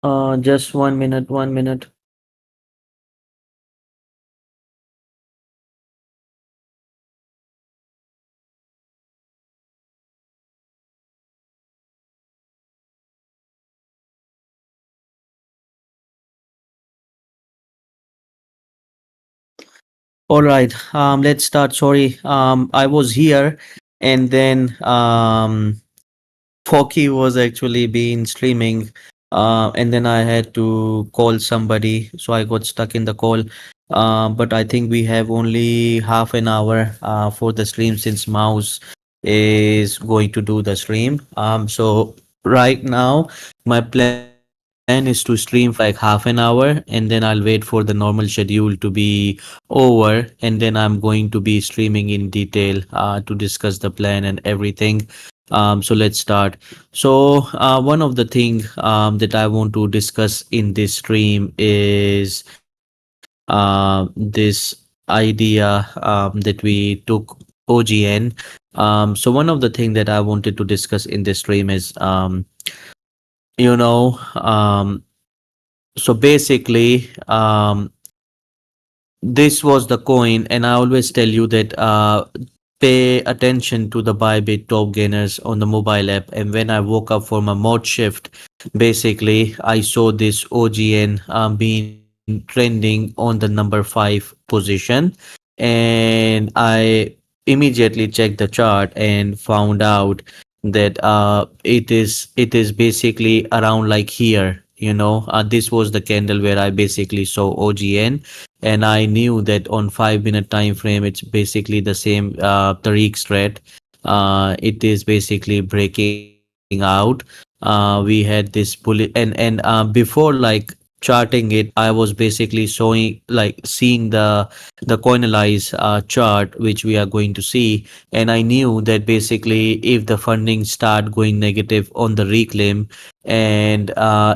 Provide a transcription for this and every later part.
Just 1 minute, 1 minute. All right, let's start. Sorry, I was here, and then Pocky was actually been streaming, and then I had to call somebody, so I got stuck in the call. But I think we have only half an hour for the stream since Mouse is going to do the stream. So right now my plan is to stream for like half an hour, and then I'll wait for the normal schedule to be over, and then I'm going to be streaming in detail to discuss the plan and everything. So let's start. So one of the thing that I want to discuss in this stream is this idea that we took OGN. So one of the thing that I wanted to discuss in this stream is you know so basically this was the coin, and I always tell you that pay attention to the Bybit top gainers on the mobile app. And when I woke up for my mod shift, basically I saw this OGN being trending on the number 5 position, and I immediately checked the chart and found out that it is basically around like here. This was the candle where I basically saw OGN, and I knew that on 5 minute time frame it's basically the same Tariq strat. It is basically breaking out. We had this bullet, and before like charting it, I was basically showing like seeing the coinalize chart which we are going to see, and I knew that basically if the funding start going negative on the reclaim, and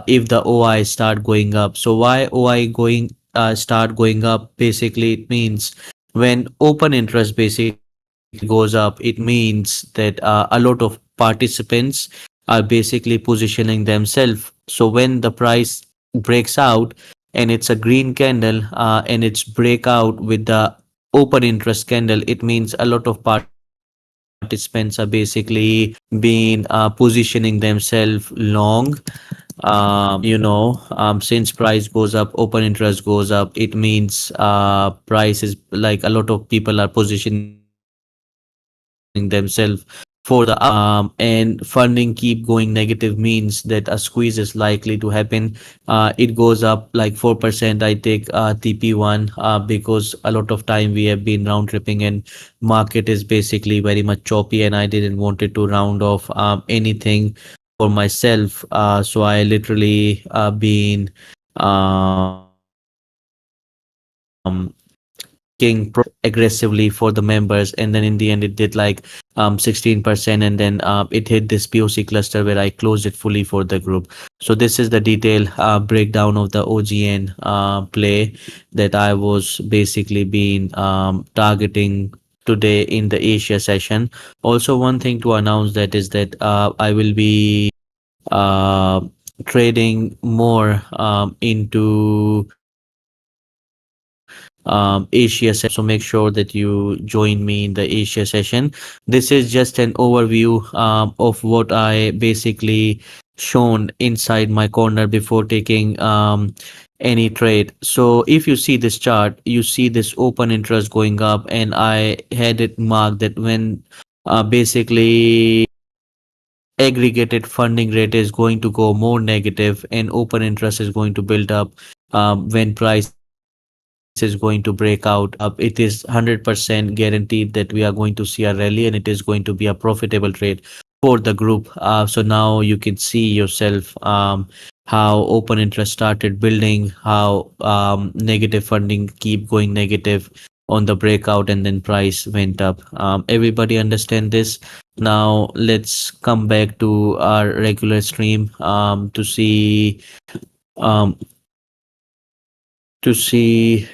if the OI start going up. So why OI going start going up? Basically it means when open interest basically goes up, it means that a lot of participants are basically positioning themselves. So when the price breaks out and it's a green candle, and it's break out with the open interest candle, it means a lot of participants are basically been positioning themselves long. Since price goes up, open interest goes up, it means price is like a lot of people are positioning themselves for the uptrend. And funding keep going negative means that a squeeze is likely to happen. It goes up like 4%. I take TP1 because a lot of time we have been round tripping, and market is basically very much choppy, and I didn't wanted to round off anything for myself. So I literally been taking profit aggressively for the members, and then in the end it did like 16%, and then it hit this POC cluster where I closed it fully for the group. So this is the detailed breakdown of the OGN play that I was basically been targeting today in the Asia session. Also, one thing to announce that is that I will be uh, trading more into Asia session. So make sure that you join me in the Asia session. This is just an overview of what I basically shown inside my corner before taking any trade. So if you see this chart, you see this open interest going up, and I had it marked that when basically aggregated funding rate is going to go more negative and open interest is going to build up when price is going to break out. It is 100% guaranteed that we are going to see a rally, and it is going to be a profitable trade for the group. So now you can see yourself how open interest started building, how negative funding keep going negative on the breakout, and then price went up. Everybody understand this? Now let's come back to our regular stream um, to see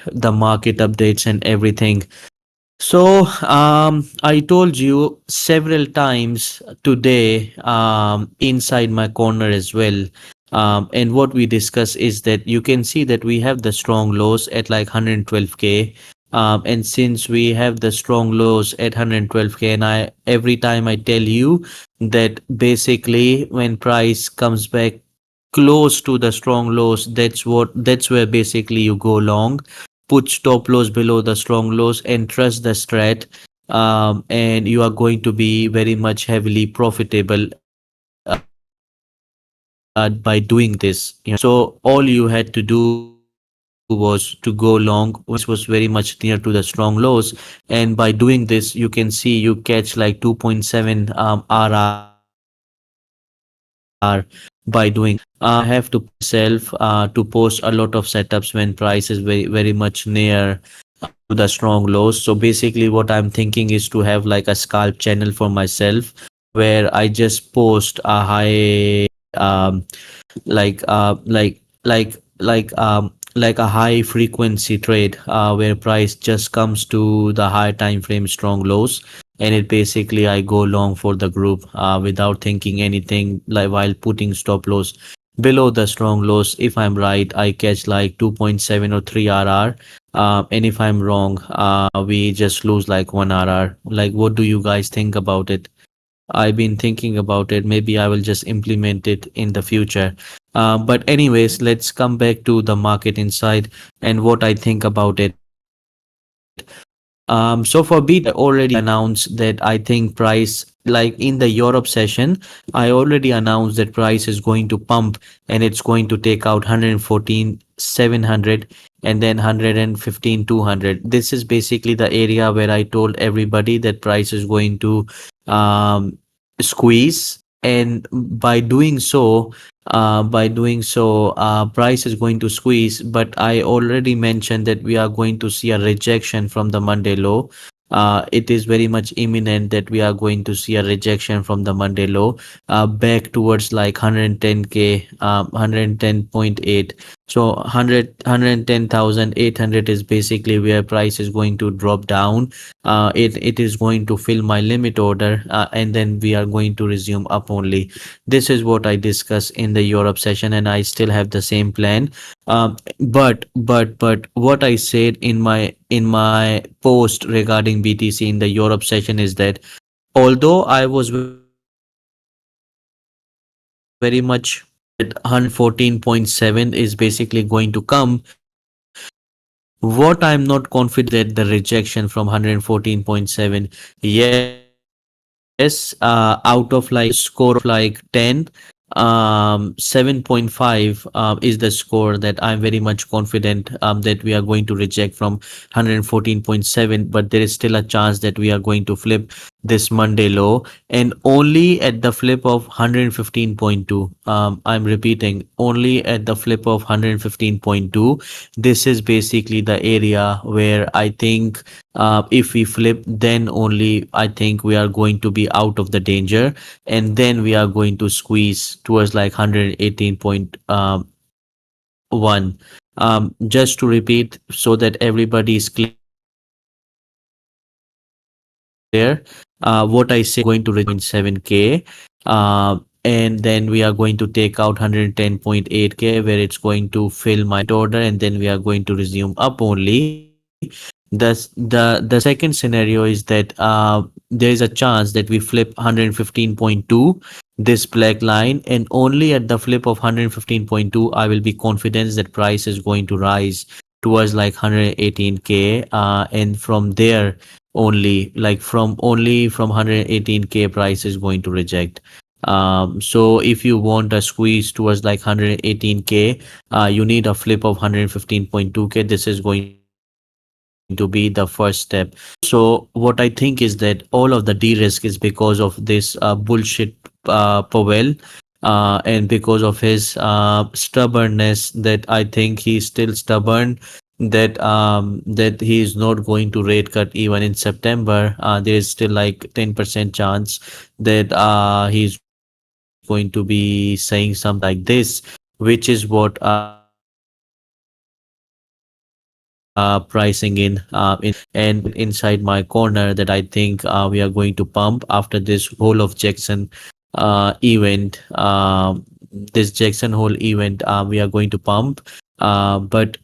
the market updates and everything. So I told you several times today inside my corner as well And what we discuss is that you can see that we have the strong lows at like 112k. And since we have the strong lows at 112k, and I every time I tell you that basically when price comes back close to the strong lows, that's where basically you go long, put stop loss below the strong lows and trust the strat, and you are going to be very much heavily profitable by doing this, so all you had to do was to go long when price was very much near to the strong lows, and by doing this you can see you catch like 2.7 RR by doing this. I have to push myself to post a lot of setups when price is very much near to the strong lows. So basically what I'm thinking is to have like a scalp channel for myself where I just post a high like a high frequency trade where price just comes to the high time frame strong lows, and it basically I go long for the group without thinking anything, like while putting stop loss below the strong lows. If I'm right, I catch like 2.7 or 3 RR, and if I'm wrong, we just lose like 1 RR. Like, what do you guys think about it? I've been thinking about it. Maybe I will just implement it in the future. But anyways, let's come back to the market inside and what I think about it. So for BTC, I already announced that I think price, like in the Europe session, I already announced that price is going to pump and it's going to take out 114, 700 and then 115, 200. This is basically the area where I told everybody that price is going to um, squeeze, and by doing so price is going to squeeze. But I already mentioned that we are going to see a rejection from the Monday low. It is very much imminent that we are going to see a rejection from the Monday low back towards like 110k, 110.8. So 110,800 is basically where price is going to drop down. It is going to fill my limit order, and then we are going to resume up only. This is what I discussed in the Europe session, and I still have the same plan. But what I said in my post regarding BTC in the Europe session is that although I was very much confident that 114.7 is basically going to come, what I'm not confident is that the rejection from 114.7. Yes, out of like score of like 10, 7.5 is the score that I'm very much confident that we are going to reject from 114.7, but there is still a chance that we are going to flip this Monday low, and only at the flip of 115.2. I'm repeating, only at the flip of 115.2. This is basically the area where I think if we flip, then only I think we are going to be out of the danger, and then we are going to squeeze towards like 118.1. Just to repeat so that everybody is clear, what I say is that we are going to reject from 114.7k, and then we are going to take out 110.8k where it's going to fill my limit order, and then we are going to resume up only. The second scenario is that there is a chance that we flip 115.2, this black line, and only at the flip of 115.2 I will be confident that price is going to rise towards like 118k, and from there only, like from 118k price is going to reject. So if you want a squeeze towards like 118k, you need a flip of 115.2k. This is going to be the first step. Also, what I think is that all of the de-risk is because of this bullshit Powell, and because of his stubbornness, that I think he's still stubborn, that he is not going to rate cut even in September. There is still like 10% chance that he's going to be saying something like this, which is what pricing in and inside my corner, that I think we are going to pump after this whole of Jackson event. this Jackson Hole event we are going to pump. But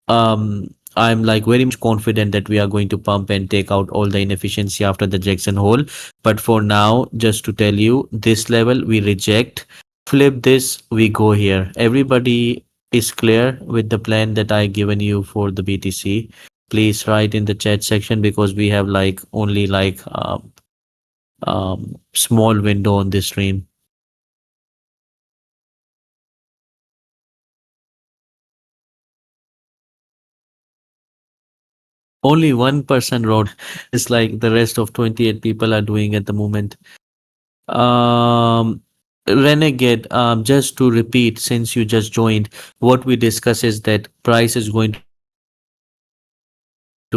I'm like very much confident that we are going to pump and take out all the inefficiency after the Jackson Hole. But for now, just to tell you, this level we reject. Flip this, we go here. Everybody is clear with the plan that I given you for the BTC. Please write in the chat section because we have like only like small window on this stream. Only one person wrote. It's like the rest of 28 people are doing at the moment. Um, Renegade, just to repeat, since you just joined, what we discuss is that price is going to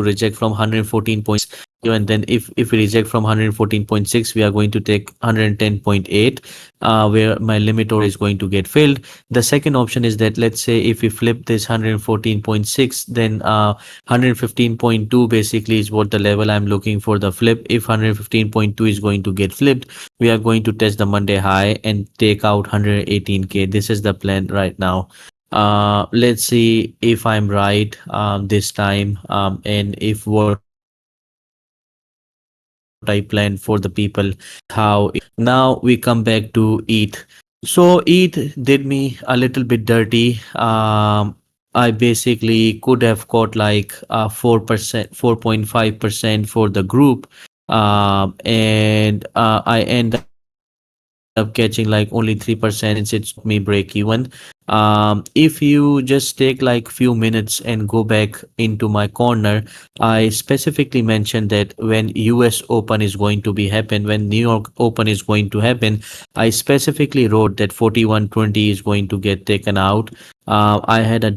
reject from 114.6, and then if we reject from 114.6, we are going to take 110.8, where my limit order is going to get filled. The second option is that let's say if we flip this 114.6, then 115.2 basically is what the level I'm looking for the flip. If 115.2 is going to get flipped, we are going to test the Monday high and take out 118k. This is the plan right now. Let's see if I'm right this time, and if what I plan for the people is how. Now we come back to ETH. So ETH did me a little bit dirty. I basically could have got like 4%, 4.5% for the group, and I end up catching like only 3% since it took me break even. If you just take like few minutes and go back into my corner, I specifically mentioned that when US Open is going to be happen, when New York Open is going to happen, I specifically wrote that 4120 is going to get taken out. I had a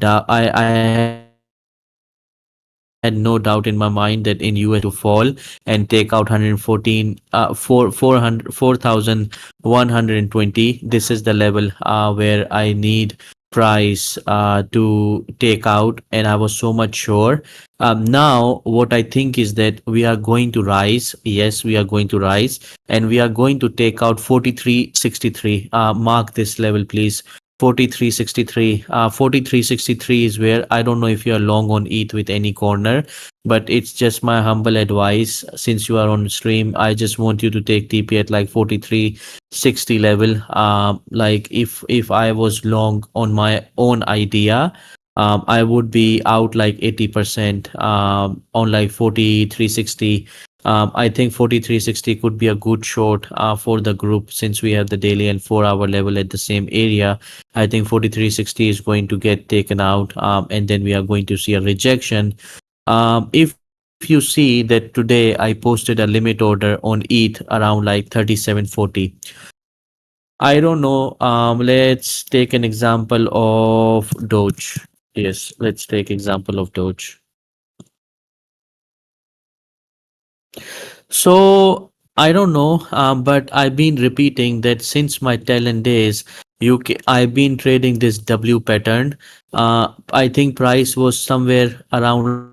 I had no doubt in my mind that in US Open is going to fall and take out 114, 4,120. This is the level where I need price to take out, and I was so much sure. Now what I think is that we are going to rise. Yes, we are going to rise, and we are going to take out 4363. Mark this level, please. 4363. 4363 is where I don't know if you are long on ETH with any corner, but it's just my humble advice. Since you are on stream, I just want you to take TP at like 4360 level. Like if I was long on my own idea, I would be out like 80% on like 4360. I think 4360 could be a good short for the group since we have the daily and 4 hour level at the same area. I think 4360 is going to get taken out, and then we are going to see a rejection. If you see that today I posted a limit order on ETH around like 3740. I don't know. Let's take an example of Doge. Yes, let's take example of Doge. So I don't know, but I've been repeating that since my talent days. I've been trading this W pattern. I think price was somewhere around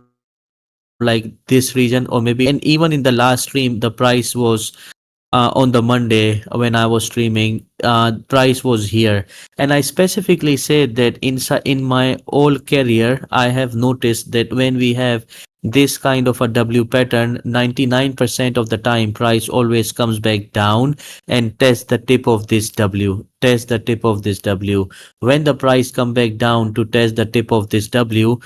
like this region or maybe and even in the last stream the price was on the Monday when I was streaming, price was here. And I specifically said that in my whole career, I have noticed that when we have this kind of a W pattern, 99% of the time, price always comes back down and test the tip of this W. Test the tip of this W. When the price come back down to test the tip of this W,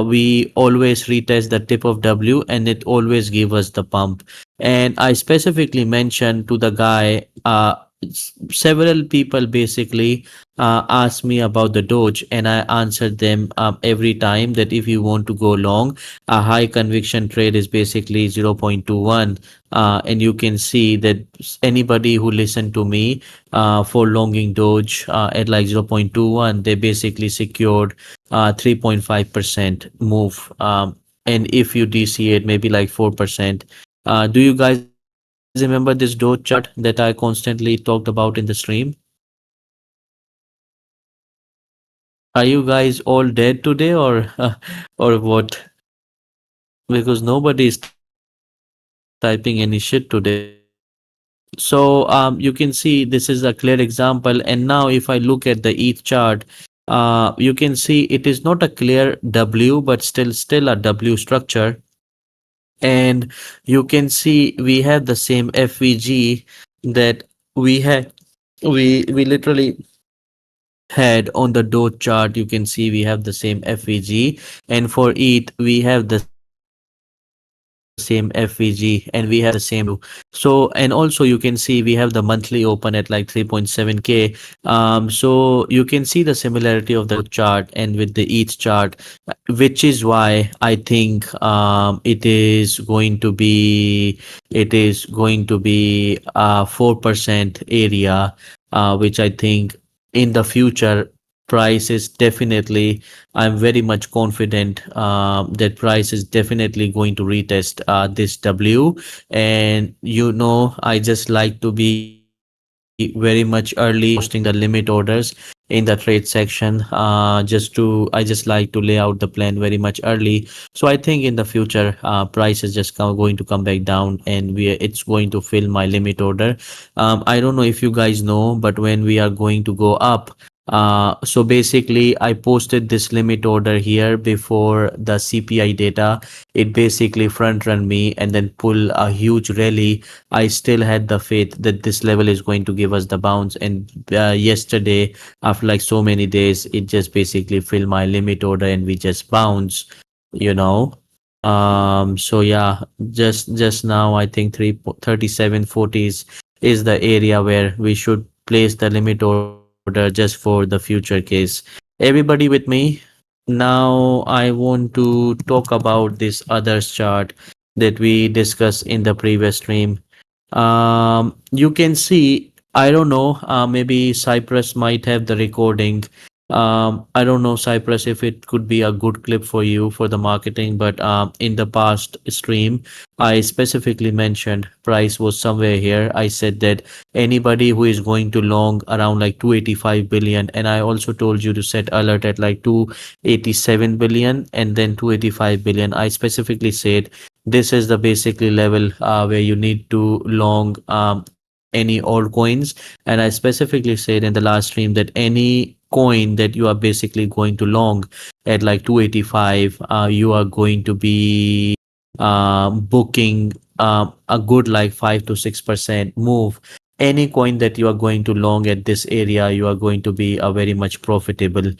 we always retest the tip of W and it always give us the pump. And I specifically mentioned to the guy, several people basically asked me about the Doge, and I answered them every time that if you want to go long, a high conviction trade is basically 0.21. And you can see that anybody who listened to me for longing Doge at like 0.21, they basically secured 3.5% move. And if you DC it, maybe like 4%. Do you guys remember this Doge chart that I constantly talked about in the stream? Are you guys all dead today or or what? Because nobody is typing any shit today. So you can see this is a clear example. And now if I look at the ETH chart, you can see it is not a clear W, but still a W structure. And you can see we have the same FVG that we had we literally had on the dot chart. You can see we have the same FVG, and for ETH we have the same FVG and we have the same W. So and also you can see we have the monthly open at like 3.7k. So you can see the similarity of the dot chart and with the ETH chart, which is why I think it is going to be a 4% area, which I think in the future price is definitely, I'm very much confident that price is definitely going to retest this W. And I just like to be very much early posting the limit orders in the trade section, I just like to lay out the plan very much early. So I think in the future price is just going to come back down, and it's going to fill my limit order. I don't know if you guys know, but when we are going to go up, so basically I posted this limit order here before the CPI data. It basically front run me and then pull a huge rally. I still had the faith that this level is going to give us the bounce, and yesterday, after like so many days, it just basically filled my limit order and we just bounce, you know. So yeah, just now I think 3740s is the area where we should place the limit order just for the future case. Everybody with me? Now I want to talk about this others chart that we discussed in the previous stream. You can see, I don't know, maybe Cypress might have the recording. I don't know, Cypress, if it could be a good clip for you for the marketing, but in the past stream, I specifically mentioned price was somewhere here. I said that anybody who is going to long around like 285 billion, and I also told you to set alert at like 287 billion and then 285 billion. I specifically said this is the basically level where you need to long any altcoins. And I specifically said in the last stream that any coin that you are basically going to long at like 285, you are going to be booking a good like 5 to 6% move. Any coin that you are going to long at this area, you are going to be a very much profitable.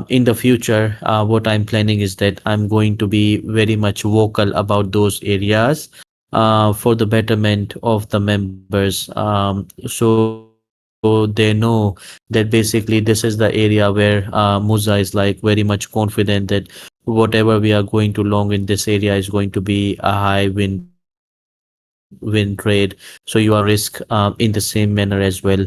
In the future, what I'm planning is that I'm going to be very much vocal about those areas for the betterment of the members. So they know that basically this is the area where Muzza is like very much confident that whatever we are going to long in this area is going to be a high win trade. So you are risk in the same manner as well.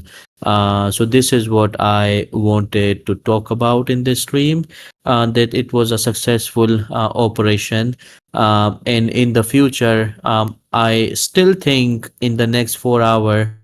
So this is what I wanted to talk about in this stream, that it was a successful operation. And in the future, I still think in the next 4 hour,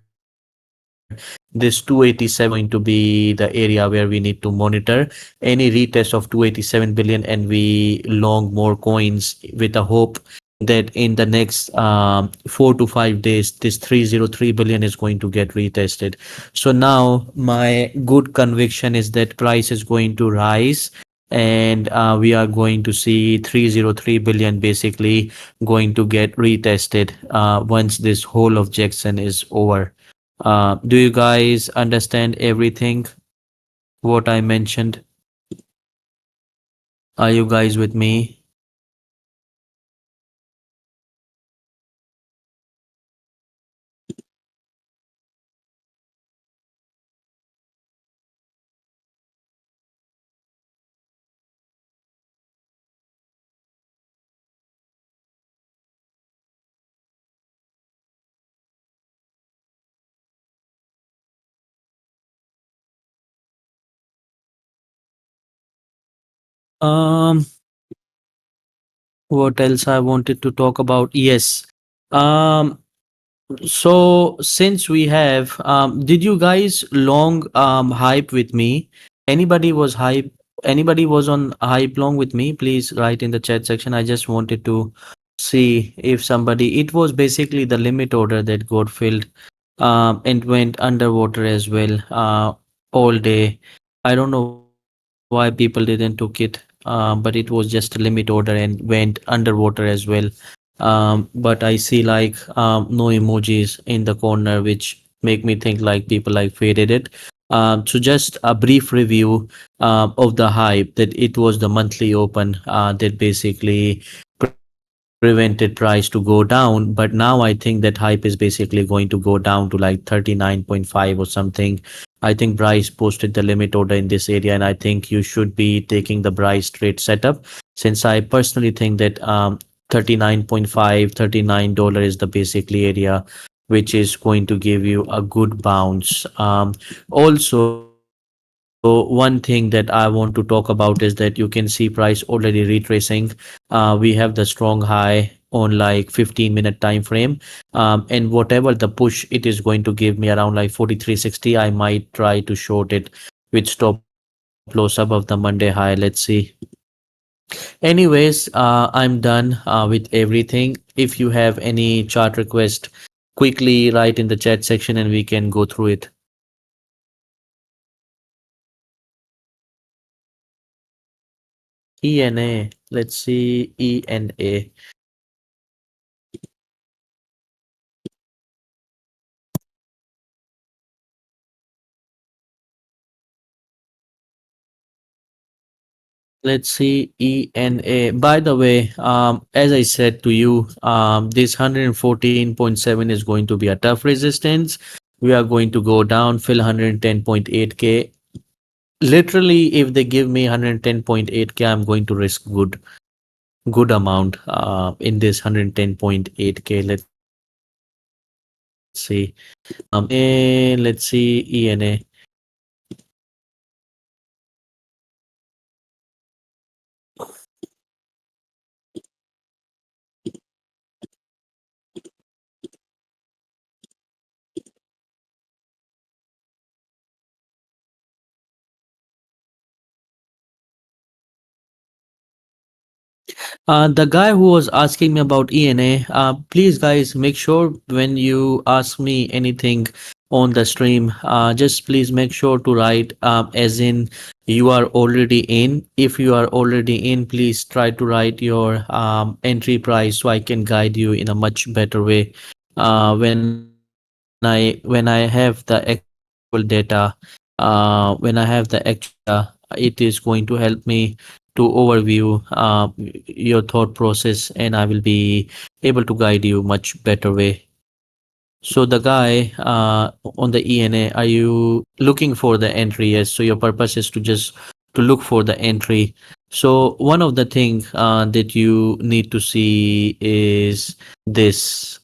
this 287 billion is going to be the area where we need to monitor any retest of 287 billion, and we long more coins with a hope that in the next 4 to 5 days, this 303 billion is going to get retested. So now my good conviction is that price is going to rise, and we are going to see 303 billion basically going to get retested once this whole of Jackson is over. Do you guys understand everything what I mentioned? Are you guys with me? Um, what else I wanted to talk about? Yes. Um, so since we have, did you guys long hype with me? Anybody was hype? Anybody was on hype long with me? Please write in the chat section. I just wanted to see if somebody. It was basically the limit order that got filled. and went underwater as well all day. I don't know why people didn't took it, but it was just a limit order and went underwater as well. But I see like no emojis in the corner, which make me think like people like faded it. So just a brief review of the hype that it was the monthly open that basically prevented price to go down. But now I think that hype is basically going to go down to like 39.5 or something. I think Bryce posted the limit order in this area, and I think you should be taking the Bryce trade setup, since I personally think that 39.5 $39 is the basically area which is going to give you a good bounce. Also, one thing that I want to talk about is that you can see price already retracing. We have the strong high on like 15-minute time frame, and whatever the push it is going to give me around like 43.60, I might try to short it with stop loss above the Monday high. Let's see. Anyways, I'm done with everything. If you have any chart request, quickly write in the chat section and we can go through it. ENA. Let's see ENA. Let's see ENA. By the way, as I said to you, this 114.7 is going to be a tough resistance. We are going to go down, fill 110.8K. Literally, if they give me 110.8K, I'm going to risk good amount in this 110.8K. Let's see. ENA. Let's see ENA. The guy who was asking me about ENA, please guys make sure when you ask me anything on the stream, just please make sure to write as in you are already in. If you are already in, please try to write your entry price so I can guide you in a much better way. When I have the actual data, when I have the actual data, it is going to help me to overview your thought process, and I will be able to guide you much better way. So the guy on the ENA, are you looking for the entry? Yes. So your purpose is to just to look for the entry. So one of the thing that you need to see is this.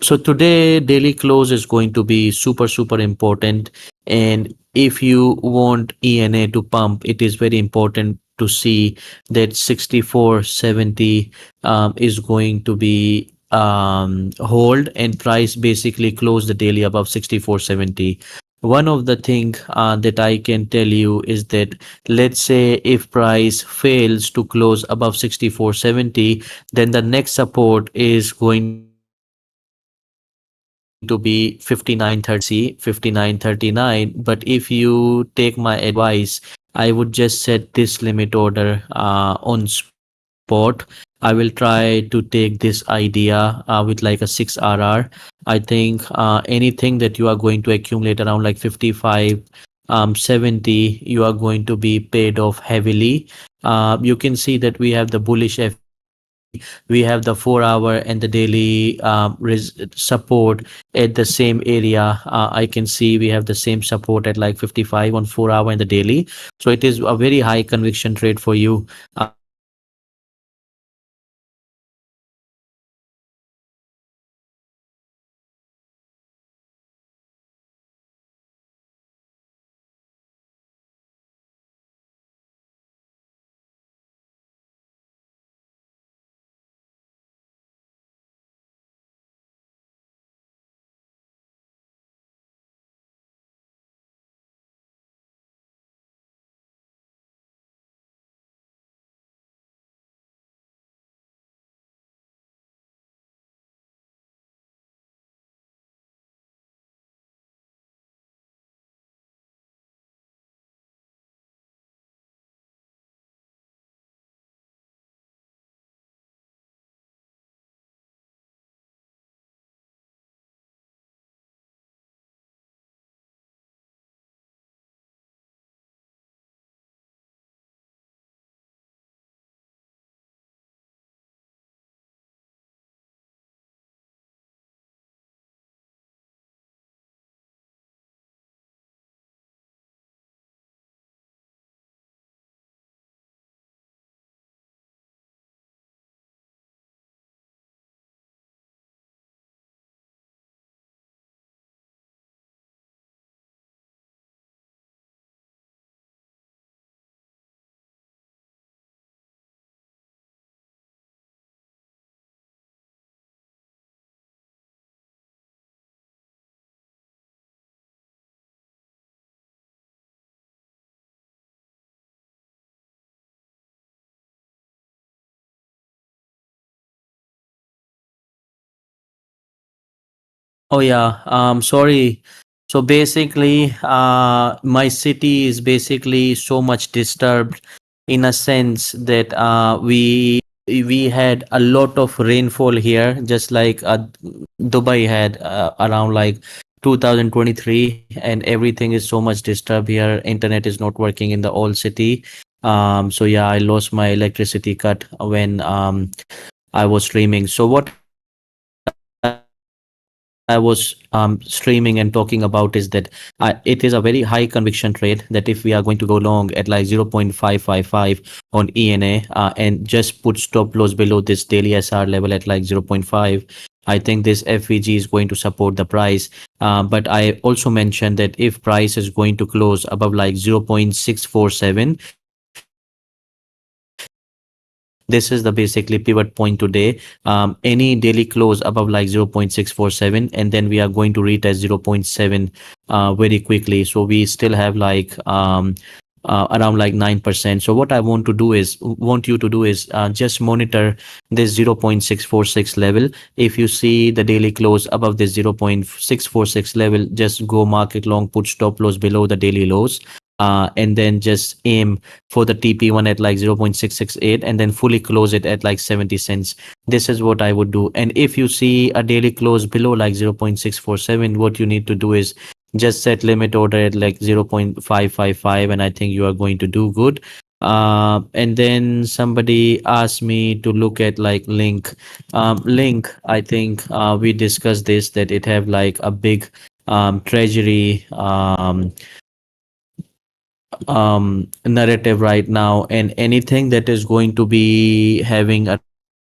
So today daily close is going to be super important, and if you want ENA to pump, it is very important to see that 64.70 is going to be hold, and price basically close the daily above 64.70. One of the thing that I can tell you is that, let's say if price fails to close above 64.70, then the next support is going to be 59.30, 59.39. But if you take my advice, I would just set this limit order on spot. I will try to take this idea with like a 6 RR. I think anything that you are going to accumulate around like 55 70, you are going to be paid off heavily. You can see that we have the bullish FE, we have the 4 hour and the daily support at the same area. I can see we have the same support at like 55 on 4 hour and the daily. So it is a very high conviction trade for you. If you want to take this trade, just Oh yeah, sorry. So basically, my city is basically so much disturbed in a sense that we had a lot of rainfall here, just like Dubai had around like 2023, and everything is so much disturbed here. Internet is not working in the old city. So yeah, I lost my electricity cut when I was streaming. So what I was streaming and talking about is that it is a very high conviction trade that if we are going to go long at like 0.555 on ENA and just put stop loss below this daily SR level at like zero point 0.5, I think this FVG is going to support the price. But I also mentioned that if price is going to close above like 0.647, this is the basically pivot point today. Any daily close above like 0.647, and then we are going to reach at zero point 0.7 very quickly. So we still have like around like 9%. So what I want you to do is just monitor this 0.646 level. If you see the daily close above this 0.646 level, just go market long, put stop loss below the daily lows, and then just aim for the TP1 at like 0.668 and then fully close it at like 70 cents. This is what I would do. And if you see a daily close below like 0.647, what you need to do is just set limit order at like 0.555, and I think you are going to do good. And then somebody asked me to look at like link. Link, I think we discussed this that it have like a big treasury narrative right now, and anything that is going to be having a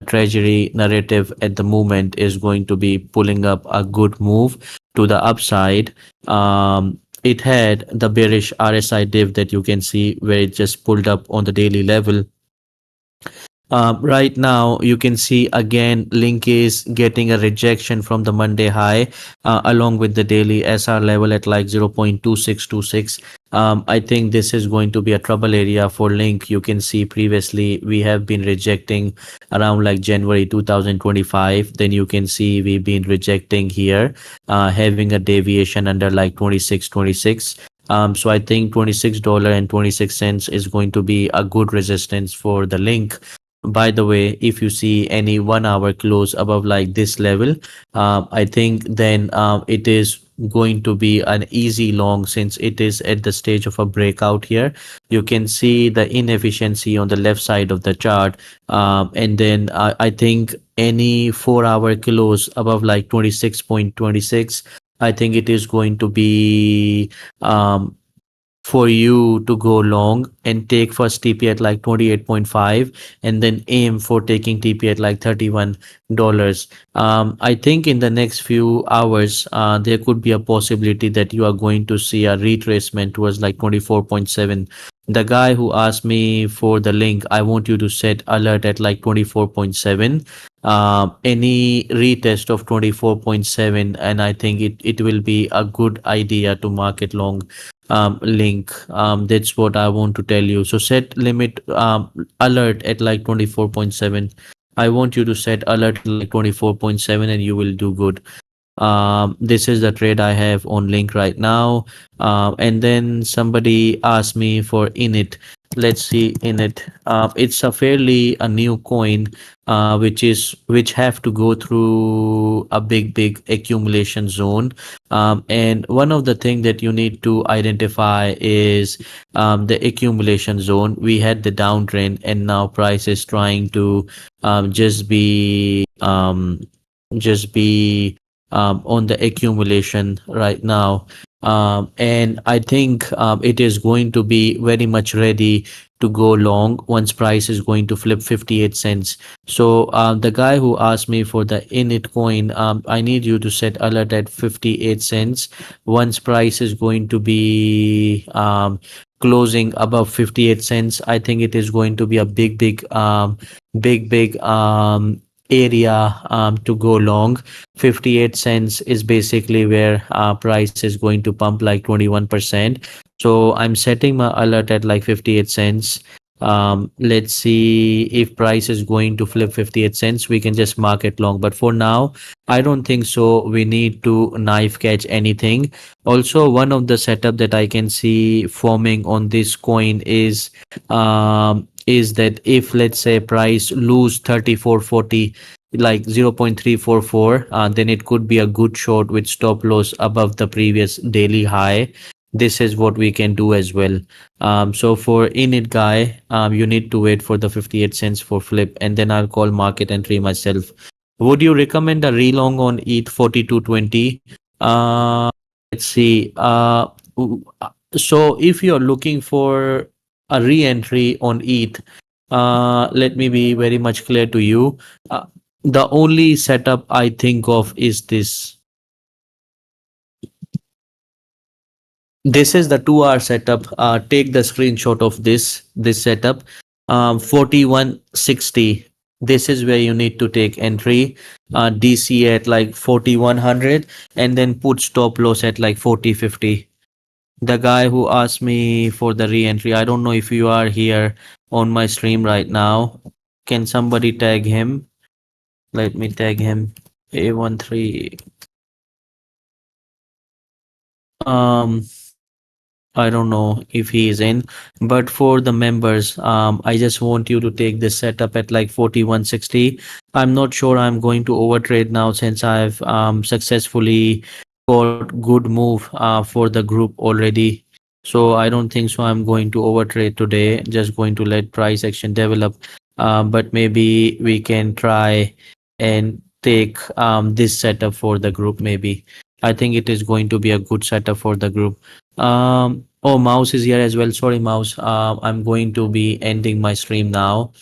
treasury narrative at the moment is going to be pulling up a good move to the upside. It had the bearish RSI div that you can see where it just pulled up on the daily level. Right now, you can see again Link is getting a rejection from the Monday high, along with the daily SR level at like 0.2626. I think this is going to be a trouble area for Link. You can see previously we have been rejecting around like January 2025. Then you can see we've been rejecting here, having a deviation under like 2626. So I think $26.26 is going to be a good resistance for the Link. By the way, if you see any 1 hour close above like this level, I think then it is going to be an easy long since it is at the stage of a breakout here. You can see the inefficiency on the left side of the chart. And then I think any 4 hour close above like 26.26, I think it is going to be um, for you to go long and take first TP at like 28.5 and then aim for taking TP at like $31. I think in the next few hours, there could be a possibility that you are going to see a retracement towards like 24.7. The guy who asked me for the link, I want you to set alert at like 24.7. Any retest of 24.7, and I think it will be a good idea to market long link. That's what I want to tell you. So set limit alert at like 24.7. I want you to set alert at like 24.7 and you will do good. This is the trade I have on link right now. And then somebody asked me for init. Let's see init. It's a fairly a new coin, which have to go through a big accumulation zone. And one of the thing that you need to identify is the accumulation zone. We had the downtrend, and now price is trying to just be on the accumulation right now. And I think it is going to be very much ready to go long once price is going to flip 58 cents. So the guy who asked me for the init coin, I need you to set alert at 58 cents. Once price is going to be closing above 58 cents, I think it is going to be a big area to go long. 58 cents is basically where price is going to pump like 21%. So I'm setting my alert at like 58 cents. Let's see if price is going to flip 58 cents. We can just market long. But for now, I don't think so. We need to knife catch anything. Also, one of the setup that I can see forming on this coin is that if let's say price lose 34.40 like 0.344, then it could be a good short with stop loss above the previous daily high. This is what we can do as well. So for init guy, you need to wait for the 58 cents for flip, and then I'll call market entry myself. Would you recommend a relong on ETH 4220? Let's see. So if you're looking for a re-entry on ETH, let me be very much clear to you. Uh, the only setup I think of is this. This is the 2 hour setup. Take the screenshot of this setup. 4160. This is where you need to take entry. DC at like 4100, and then put stop loss at like 4050. The guy who asked me for the re-entry, I don't know if you are here on my stream right now. Can somebody tag him? Let me tag him. A13. Um, I don't know if he is in, but for the members, I just want you to take this setup at like 4160. I'm not sure I'm going to overtrade now since I've successfully got good move for the group already. So I don't think so. I'm going to overtrade today. Just going to let price action develop. But maybe we can try and take this setup for the group. Maybe I think it is going to be a good setup for the group. Oh, Mouse is here as well. Sorry, Mouse. I'm going to be ending my stream now.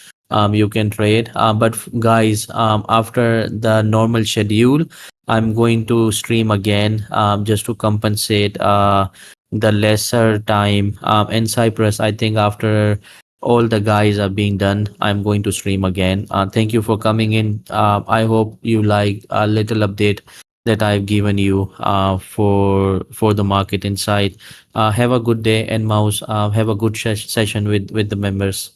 You can trade. Guys, after the normal schedule, I'm going to stream again just to compensate the lesser time. In Cyprus, I think after all the guys are being done, I'm going to stream again. Thank you for coming in. I hope you like a little update that I've given you for the market insight. Have a good day, and Mouse, have a good session with the members.